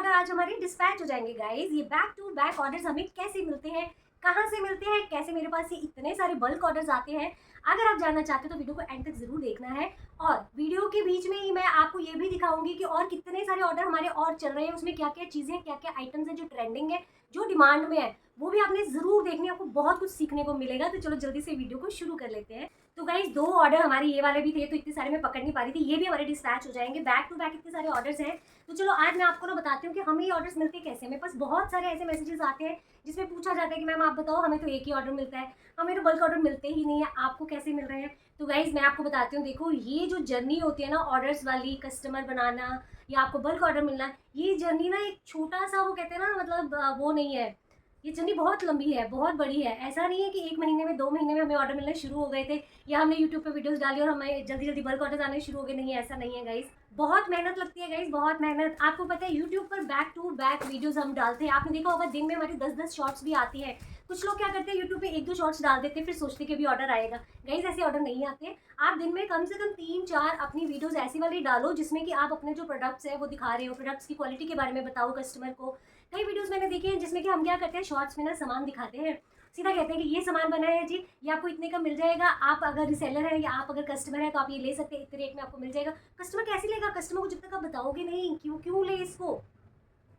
Order आज हमारे dispatch हो जाएंगे गाइज। ये बैक टू बैक ऑर्डर्स हमें कैसे मिलते हैं, कहाँ से मिलते हैं, कैसे मेरे पास ये इतने सारे बल्क ऑर्डर्स आते हैं। अगर आप जानना चाहते हो तो वीडियो को एंड तक जरूर देखना है। और वीडियो के बीच में ही मैं आपको ये भी दिखाऊंगी कि और कितने सारे ऑर्डर हमारे और चल रहे हैं, उसमें क्या क्या चीज़ें, क्या क्या आइटम्स हैं जो ट्रेंडिंग है, जो डिमांड में है, वो भी आपने जरूर देखनी है। आपको बहुत कुछ सीखने को मिलेगा। तो चलो जल्दी से वीडियो को शुरू कर लेते हैं। तो गाइज 2 ऑर्डर हमारे ये वाले भी थे, तो इतने सारे मैं पकड़ नहीं पा रही थी। ये भी हमारे डिस्पैच हो जाएंगे। बैक टू बैक इतने सारे ऑर्डर्स हैं। तो चलो आज मैं आपको ना बताती हूँ कि हमें ये ऑर्डर्स मिलते कैसे। मेरे पास बहुत सारे ऐसे मैसेजेस आते हैं जिसमें पूछा जाता है कि मैम आप बताओ, हमें तो एक ही ऑर्डर मिलता है, हमें तो बल्क ऑर्डर मिलते ही नहीं है, आपको कैसे मिल रहे हैं। तो गाइज मैं आपको बताती हूँ, देखो ये जो जर्नी होती है ना ऑर्डर्स वाली, कस्टमर बनाना या आपको बल्क ऑर्डर मिलना, ये जर्नी ना एक छोटा सा, वो कहते हैं ना, मतलब वो नहीं है। ये जर्नी बहुत लंबी है, बहुत बड़ी है। ऐसा नहीं है कि 1 महीने में, 2 महीने में हमें ऑर्डर मिलने शुरू हो गए थे, या हमने यूट्यूब पे वीडियोस डाली और हमें जल्दी जल्दी बल्क ऑर्डर आने शुरू हो गए। नहीं, ऐसा नहीं है गाइस। बहुत मेहनत लगती है गाइस, बहुत मेहनत। आपको पता है यूट्यूब पर बैक टू बैक वीडियोस हम डालते हैं। आपने देखा होगा दिन में हमारी 10-10 शॉर्ट्स भी आती है। कुछ लोग क्या करते हैं, यूट्यूब पे 1-2 शॉर्ट्स डाल देते हैं, फिर सोचते कि अभी ऑर्डर आएगा। गाइस ऐसे ऑर्डर नहीं आते। आप दिन में कम से कम 3-4 अपनी वीडियोस ऐसी वाली डालो जिसमें कि आप अपने जो प्रोडक्ट्स है वो दिखा रहे हो, प्रोडक्ट्स की क्वालिटी के बारे में बताओ कस्टमर को। कई वीडियोस मैंने देखे हैं जिसमें कि हम क्या करते हैं, शॉर्ट्स में ना सामान दिखाते हैं, सीधा कहते हैं कि ये सामान बना है जी, ये आपको इतने का मिल जाएगा, आप अगर रिसेलर है या आप अगर कस्टमर है तो आप ये ले सकते हैं, इतने रेट में आपको मिल जाएगा। कस्टमर कैसे लेगा? कस्टमर को जब तक आप बताओगे नहीं, क्यों क्यों ले इसको,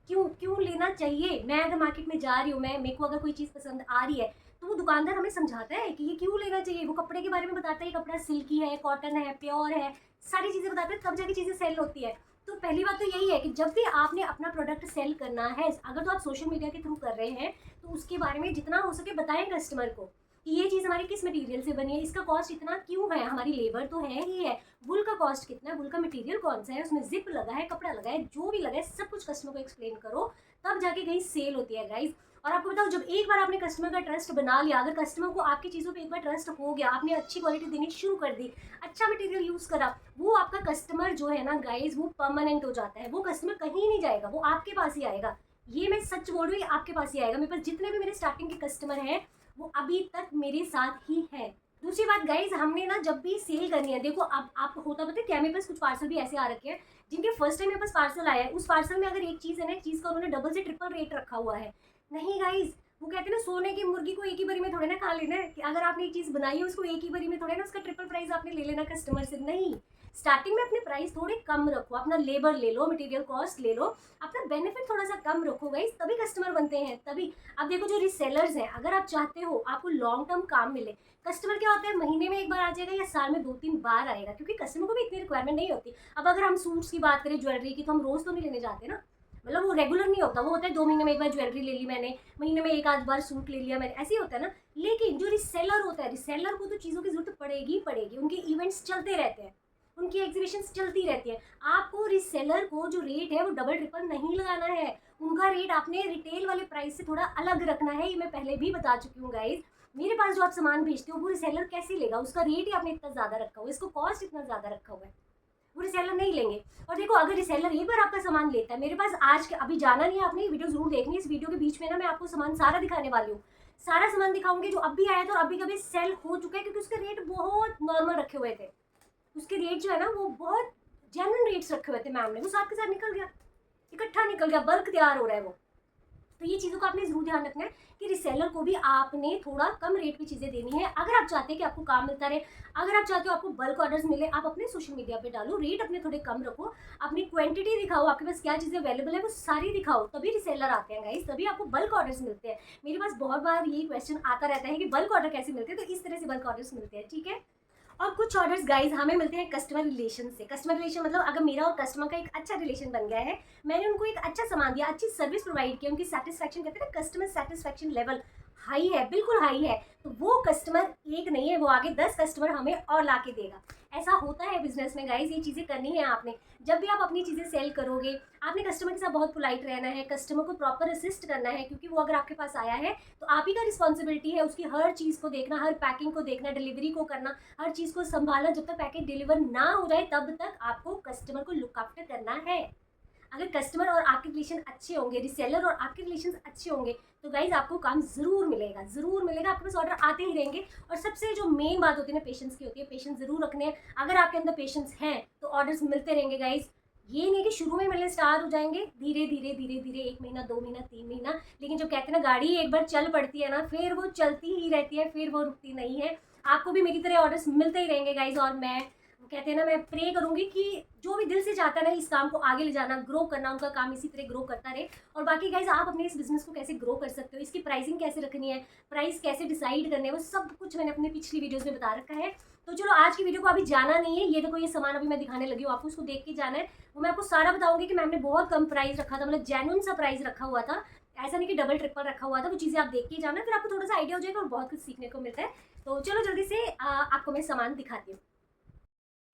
क्यों क्यों लेना चाहिए। मैं अगर मार्केट में जा रही हूँ, मैं मेरे को अगर कोई चीज़ पसंद आ रही है, तो वो दुकानदार हमें समझाता है कि ये क्यों लेना चाहिए। वो कपड़े के बारे में बताता है, ये कपड़ा सिल्की है, कॉटन है, प्योर है, सारी चीज़ें बताते हैं, तब जाके चीज़ें सेल होती है। तो पहली बात तो यही है कि जब भी आपने अपना प्रोडक्ट सेल करना है, अगर तो आप सोशल मीडिया के थ्रू कर रहे हैं, तो उसके बारे में जितना हो सके बताएं कस्टमर को कि ये चीज़ हमारी किस मटेरियल से बनी है, इसका कॉस्ट इतना क्यों है, हमारी लेबर तो है ही है, वुल का कॉस्ट कितना है, वुल का मटेरियल कौन सा है, उसमें जिप लगा है, कपड़ा लगा है, जो भी लगा है, सब कुछ कस्टमर को एक्सप्लेन करो, तब जाके कहीं सेल होती है गाइज। और आपको बताओ, जब एक बार आपने कस्टमर का ट्रस्ट बना लिया, अगर कस्टमर को आपकी चीज़ों पे एक बार ट्रस्ट हो गया, आपने अच्छी क्वालिटी देनी शुरू कर दी, अच्छा मटेरियल यूज़ करा, वो आपका कस्टमर जो है ना गाइज, वो परमानेंट हो जाता है। वो कस्टमर कहीं नहीं जाएगा, वो आपके पास ही आएगा। ये मैं सच बोल रही हूँ, आपके पास ही आएगा। मेरे पास जितने भी मेरे स्टार्टिंग के कस्टमर हैं, वो अभी तक मेरे साथ ही है। दूसरी बात गाइज, हमने ना जब भी सेल करनी है, देखो अब आप होता पता है क्या, मेरे पास कुछ पार्सल भी ऐसे आ रखे हैं जिनके फर्स्ट टाइम मेरे पास पार्सल आया है, उस पार्सल में अगर एक चीज़ है ना, एक चीज़ का उन्होंने डबल से ट्रिपल रेट रखा हुआ है। नहीं गाइज, वो कहते हैं ना, सोने की मुर्गी को एक ही बारी में थोड़े ना खा लेना है, कि अगर आपने एक चीज़ बनाई है उसको एक ही बारी में थोड़े ना उसका ट्रिपल प्राइस आपने ले लेना कस्टमर से। नहीं, स्टार्टिंग में अपने प्राइस थोड़े कम रखो, अपना लेबर ले लो, मटेरियल कॉस्ट ले लो, अपना बेनिफिट थोड़ा सा कम रखो गाइस, तभी कस्टमर बनते हैं, तभी। अब देखो जो रिसेलर्स हैं, अगर आप चाहते हो आपको लॉन्ग टर्म काम मिले, कस्टमर क्या होता है, महीने में एक बार आ जाएगा या साल में 2-3 बार आएगा, क्योंकि कस्टमर को भी इतनी रिक्वायरमेंट नहीं होती। अब अगर हम सूट्स की बात करें, ज्वेलरी की, तो हम रोज तो नहीं लेने जाते ना, मतलब वो रेगुलर नहीं होता, वो होता है 2 महीने में एक बार ज्वेलरी ले ली मैंने, महीने में एक आध बार सूट ले लिया मैंने, ऐसे ही होता है ना। लेकिन जो रिसेलर होता है, रिसेलर को तो चीज़ों की जरूरत पड़ेगी ही पड़ेगी, उनके इवेंट्स चलते रहते हैं, उनकी एग्जीबिशंस चलती रहती है। आपको रिसेलर को जो रेट है वो डबल ट्रिपल नहीं लगाना है, उनका रेट आपने रिटेल वाले प्राइस से थोड़ा अलग रखना है। ये मैं पहले भी बता चुकी हूँ गाइज। मेरे पास जो आप सामान भेजते हो वो रिसेलर कैसे लेगा, उसका रेट ही आपने इतना ज़्यादा रखा हुआ है, इसको कॉस्ट इतना ज़्यादा रखा हुआ है, वो रिसेलर नहीं लेंगे। और देखो, अगर रिसेलर एक बार आपका सामान लेता है, मेरे पास आज के अभी जाना नहीं है, आपने ये वीडियो जरूर देखनी है। इस वीडियो के बीच में ना मैं आपको सामान सारा दिखाने वाली हूँ, सारा सामान दिखाऊंगी जो अब भी आया था और अभी कभी सेल हो चुका है, क्योंकि उसके रेट बहुत नॉर्मल रखे हुए थे। उसके रेट जो है ना वो बहुत जेन्युइन रेट्स रखे हुए थे मैम ने, वो साथ के साथ निकल गया, इकट्ठा निकल गया, बल्क तैयार हो रहा है वो। तो ये चीज़ों का आपने जरूर ध्यान रखना है कि रिसेलर को भी आपने थोड़ा कम रेट पे चीज़ें देनी है, अगर आप चाहते हैं कि आपको काम मिलता रहे, अगर आप चाहते हो आपको बल्क ऑर्डर्स मिले। आप अपने सोशल मीडिया पे डालो, रेट अपने थोड़े कम रखो, अपनी क्वांटिटी दिखाओ, आपके पास क्या चीज़ें अवेलेबल है वो सारी दिखाओ, तभी रिसेलर आते हैं गाइस, तभी आपको बल्क ऑर्डर्स मिलते हैं। मेरे पास बहुत बार ये क्वेश्चन आता रहता है कि बल्क ऑर्डर कैसे मिलते हैं, तो इस तरह से बल्क ऑर्डर्स मिलते हैं, ठीक है। और कुछ ऑर्डर्स गाइज हमें मिलते हैं कस्टमर रिलेशन से। कस्टमर रिलेशन मतलब अगर मेरा और कस्टमर का एक अच्छा रिलेशन बन गया है, मैंने उनको एक अच्छा सामान दिया, अच्छी सर्विस प्रोवाइड की, उनकी सेटिस्फैक्शन, कहते हैं ना कस्टमर सेटिस्फैक्शन लेवल हाई है, बिल्कुल हाई है, तो वो कस्टमर एक नहीं है, वो आगे 10 कस्टमर हमें और ला के देगा। ऐसा होता है बिजनेस में गाइज, ये चीज़ें करनी है आपने। जब भी आप अपनी चीज़ें सेल करोगे, आपने कस्टमर के साथ बहुत पोलाइट रहना है, कस्टमर को प्रॉपर असिस्ट करना है, क्योंकि वो अगर आपके पास आया है तो आप ही का रिस्पॉन्सिबिलिटी है उसकी हर चीज़ को देखना, हर पैकिंग को देखना, डिलीवरी को करना, हर चीज़ को संभालना। जब तक पैकेज डिलीवर ना हो जाए तब तक आपको कस्टमर को लुक आफ्टर करना है। अगर कस्टमर और आपके रिलेशन अच्छे होंगे, रिसेलर और आपके रिलेशन अच्छे होंगे, तो गाइज आपको काम ज़रूर मिलेगा, ज़रूर मिलेगा, आपके पास ऑर्डर आते ही रहेंगे। और सबसे जो मेन बात होती है ना, पेशेंस की होती है, पेशेंस ज़रूर रखने हैं। अगर आपके अंदर पेशेंस हैं तो ऑर्डर्स मिलते रहेंगे गाइज, ये नहीं कि शुरू में मिलने स्टार्ट हो जाएंगे, धीरे धीरे धीरे धीरे 1 महीना 2 महीना 3 महीना, लेकिन जो कहते हैं ना गाड़ी एक बार चल पड़ती है ना फिर वो चलती ही रहती है, फिर वो रुकती नहीं है। आपको भी मेरी तरह ऑर्डर्स मिलते ही रहेंगे गाइज, और मैं कहते हैं ना मैं प्रे करूंगी कि जो भी दिल से चाहता है ना इस काम को आगे ले जाना, ग्रो करना, उनका काम इसी तरह ग्रो करता रहे। और बाकी गाइज आप अपने इस बिजनेस को कैसे ग्रो कर सकते हो, इसकी प्राइसिंग कैसे रखनी है, प्राइस कैसे डिसाइड करने है, वो सब कुछ मैंने अपनी पिछली वीडियोस में बता रखा है। तो चलो आज की वीडियो को अभी जाना नहीं है, ये देखो ये सामान अभी मैं दिखाने लगी हूँ, आपको उसको देख के जाना है। वो मैं आपको सारा बताऊंगी कि मैम ने बहुत कम प्राइस रखा था, मतलब जेन्युइन सा प्राइस रखा हुआ था, ऐसा नहीं कि डबल ट्रिपल रखा हुआ था। वो चीज़ें आप देख के जाना, फिर आपको थोड़ा सा आइडिया हो जाएगा और बहुत कुछ सीखने को मिलता है। तो चलो जल्दी से आपको मैं सामान दिखाती हूँ।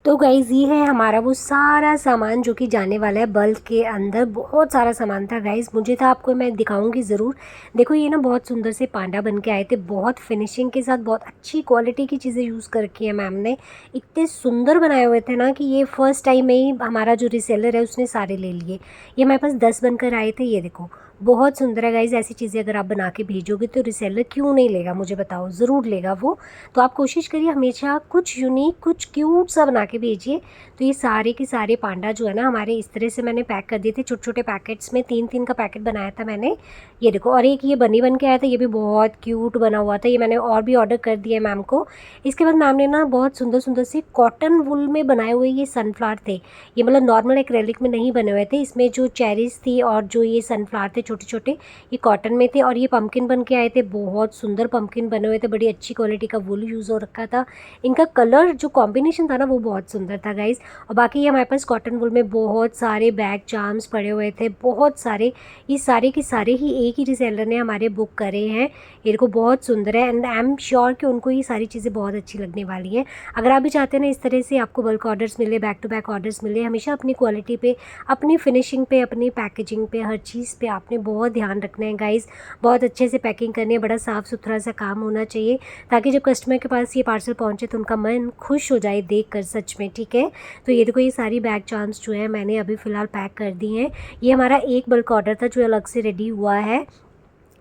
तो गाइज़ ये है हमारा वो सारा सामान जो कि जाने वाला है बल्क के अंदर। बहुत सारा सामान था गाइज़, मुझे था आपको मैं दिखाऊंगी ज़रूर। देखो ये ना बहुत सुंदर से पांडा बन के आए थे, बहुत फिनिशिंग के साथ, बहुत अच्छी क्वालिटी की चीज़ें यूज़ कर रखी है मैम ने। इतने सुंदर बनाए हुए थे ना कि ये फर्स्ट टाइम में ही हमारा जो रिसेलर है उसने सारे ले लिए। ये हमारे पास 10 बनकर आए थे, ये देखो बहुत सुंदर है गाइज़। ऐसी चीज़ें अगर आप बना के भेजोगे तो रिसेलर क्यों नहीं लेगा, मुझे बताओ, ज़रूर लेगा वो। तो आप कोशिश करिए हमेशा कुछ यूनिक कुछ क्यूट सा बना के भेजिए। तो ये सारे के सारे पांडा जो है ना हमारे इस तरह से मैंने पैक कर दिए थे छोटे छोटे पैकेट्स में, 3-3 का पैकेट बनाया था मैंने, ये देखो। और एक ये बनी बन के आया था, ये भी बहुत क्यूट बना हुआ था, ये मैंने और भी ऑर्डर कर दिया मैम को। इसके बाद मैम ने ना बहुत सुंदर सुंदर से कॉटन वुल में बनाए हुए ये सनफ्लावर थे, ये मतलब नॉर्मल एक्रेलिक में नहीं बने हुए थे, इसमें जो चेरीज थी और जो ये सनफ्लावर थे छोटे छोटे, ये कॉटन में थे। और ये पंपकिन बन के आए थे, बहुत सुंदर पंपकिन बने हुए थे, बड़ी अच्छी क्वालिटी का वुल यूज़ हो रखा था। इनका कलर जो कॉम्बिनेशन था ना वो बहुत सुंदर था गाइज़। और बाकी ये हमारे पास कॉटन वुल में बहुत सारे बैग चार्म्स पड़े हुए थे, बहुत सारे। ये सारे के सारे ही एक ही रिसेलर ने हमारे बुक करे हैं, ये देखो बहुत सुंदर है। एंड आई एम श्योर कि उनको ये सारी चीज़ें बहुत अच्छी लगने वाली हैं। अगर आप भी चाहते हैं ना इस तरह से आपको बल्क ऑर्डर्स मिले, बैक टू बैक ऑर्डर्स मिले, हमेशा अपनी क्वालिटी पे, अपनी फिनिशिंग पे, अपनी पैकेजिंग पे, हर चीज़ पे आपने बहुत ध्यान रखना है गाइज़। बहुत अच्छे से पैकिंग करनी है, बड़ा साफ़ सुथरा सा काम होना चाहिए, ताकि जब कस्टमर के पास ये पार्सल पहुँचे तो उनका मन खुश हो जाए देख कर, सच में, ठीक है। तो ये देखो ये सारी बैग चार्म्स जो है मैंने अभी फ़िलहाल पैक कर दी हैं। ये हमारा एक बल्क ऑर्डर था जो अलग से रेडी हुआ है,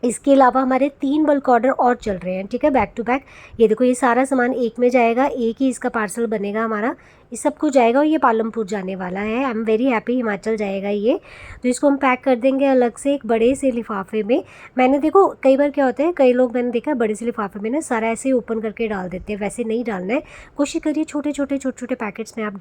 इसके अलावा हमारे 3 बल्क ऑर्डर और चल रहे हैं, ठीक है, बैक टू बैक। ये देखो ये सारा सामान एक में जाएगा, एक ही इसका पार्सल बनेगा हमारा, ये सब कुछ जाएगा। और ये पालमपुर जाने वाला है, I am very happy, Himachal जाएगा ये। तो इसको हम पैक कर देंगे अलग से एक बड़े से लिफाफे में। मैंने देखो कई बार क्या होता है, कई लोग मैंने देखा बड़े से लिफाफे में ना सारा ऐसे ओपन करके डाल देते हैं, वैसे नहीं डालना है। कोशिश करिए छोटे छोटे पैकेट्स में आप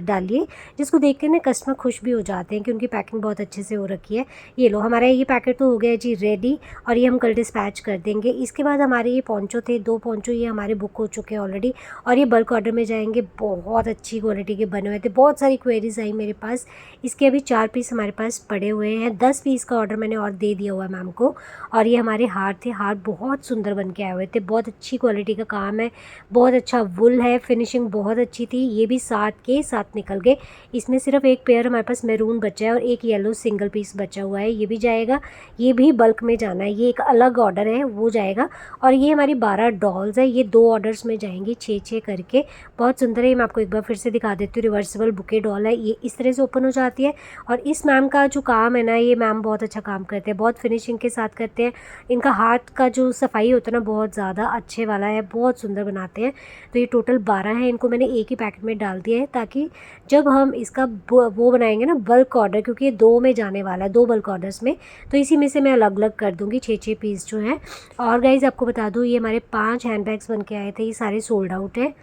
डालिए, जिसको देख के ना कस्टमर खुश भी हो जाते हैं कि उनकी पैकिंग बहुत अच्छे से हो रखी है। ये लो हमारा ये पैकेट तो हो गया जी रेडी, और ये हम कल डिस्पैच कर देंगे। इसके बाद हमारे ये पोंचो थे, 2 पोंचो ये हमारे बुक हो चुके हैं ऑलरेडी, और ये बल्क ऑर्डर में जाएंगे, बहुत अच्छी क्वालिटी के बने हुए थे। बहुत सारी क्वेरीज आई मेरे पास, इसके अभी 4 पीस हमारे पास पड़े हुए हैं, 10 पीस का ऑर्डर मैंने और दे दिया हुआ है मैम को। और ये हमारे हार थे, हार बहुत सुंदर बन के आए हुए थे, बहुत अच्छी क्वालिटी का काम है, बहुत अच्छा वुल है, फिनिशिंग बहुत अच्छी थी। ये भी साथ के साथ निकल गए, इसमें सिर्फ एक पेयर हमारे पास मैरून बचा है और एक येलो सिंगल पीस बचा हुआ है, ये भी जाएगा। ये भी बल्क में जाना है, ये एक अलग ऑर्डर है, वो जाएगा। और ये हमारी 12 डॉल्स है, ये 2 ऑर्डर्स में जाएंगी 6-6 करके, बहुत सुंदर है। मैं आपको एक बार फिर से दिखा देती हूँ, रिवर्सिबल बुके डॉल है, ये इस तरह से ओपन हो जाती है। और इस मैम का जो काम है ना, ये मैम बहुत अच्छा काम करते हैं, बहुत फिनिशिंग के साथ करते हैं। इनका हाथ का जो सफाई होता है ना बहुत ज़्यादा अच्छे वाला है, बहुत सुंदर बनाते हैं। तो ये टोटल 12 है, इनको मैंने एक ही पैकेट में डाल दिया है, ताकि जब हम इसका वो बनाएंगे ना बल्क ऑर्डर, क्योंकि ये 2 में जाने वाला है, 2 बल्क ऑर्डर्स में, तो इसी में से मैं अलग अलग कर दूँगी 6-6 पीस जो है। और गाइज़ आपको बता दूँ, ये हमारे 5 हैंडबैग्स बन के आए थे, ये सारे सोल्ड आउट है,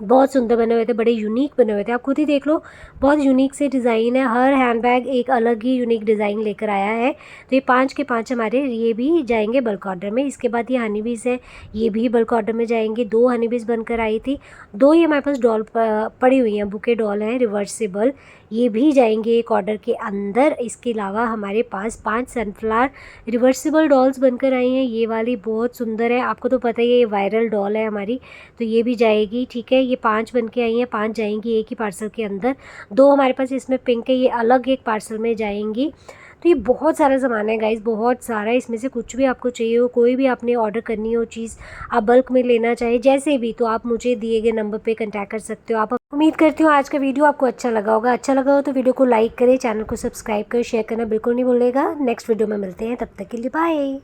बहुत सुंदर बने हुए थे, बड़े यूनिक बने हुए थे, आप खुद ही देख लो, बहुत यूनिक से डिज़ाइन है, हर हैंडबैग एक अलग ही यूनिक डिज़ाइन लेकर आया है। तो ये 5 के 5 हमारे ये भी जाएंगे बल्क ऑर्डर में। इसके बाद ये हनीबीज़ है, ये भी बल्क ऑर्डर में जाएंगे, 2 हनीबीज़ बनकर आई थी, 2 ये हमारे पास डॉल पड़ी हुई हैं, बुके डॉल हैं रिवर्सिबल, ये भी जाएंगे एक ऑर्डर के अंदर। इसके अलावा हमारे पास 5 सनफ्लावर रिवर्सिबल डॉल्स बनकर आई हैं, ये वाली बहुत सुंदर है, आपको तो पता ही है ये वायरल डॉल है हमारी, तो ये भी जाएगी, ठीक है। ये 5 बन के आई हैं, 5 जाएंगी एक ही पार्सल के अंदर, 2 हमारे पास इसमें पिंक है, ये अलग एक पार्सल में जाएंगी। तो ये बहुत सारा सामान है गाइज़, बहुत सारा, इसमें से कुछ भी आपको चाहिए हो, कोई भी आपने ऑर्डर करनी हो चीज़, आप बल्क में लेना चाहे जैसे भी, तो आप मुझे दिए गए नंबर पे कांटेक्ट कर सकते हो। आप उम्मीद करती हूँ आज का वीडियो आपको अच्छा लगा होगा, अच्छा लगा हो तो वीडियो को लाइक करें, चैनल को सब्सक्राइब करें, शेयर करना बिल्कुल नहीं भूलिएगा। नेक्स्ट वीडियो में मिलते हैं, तब तक के लिए बाय।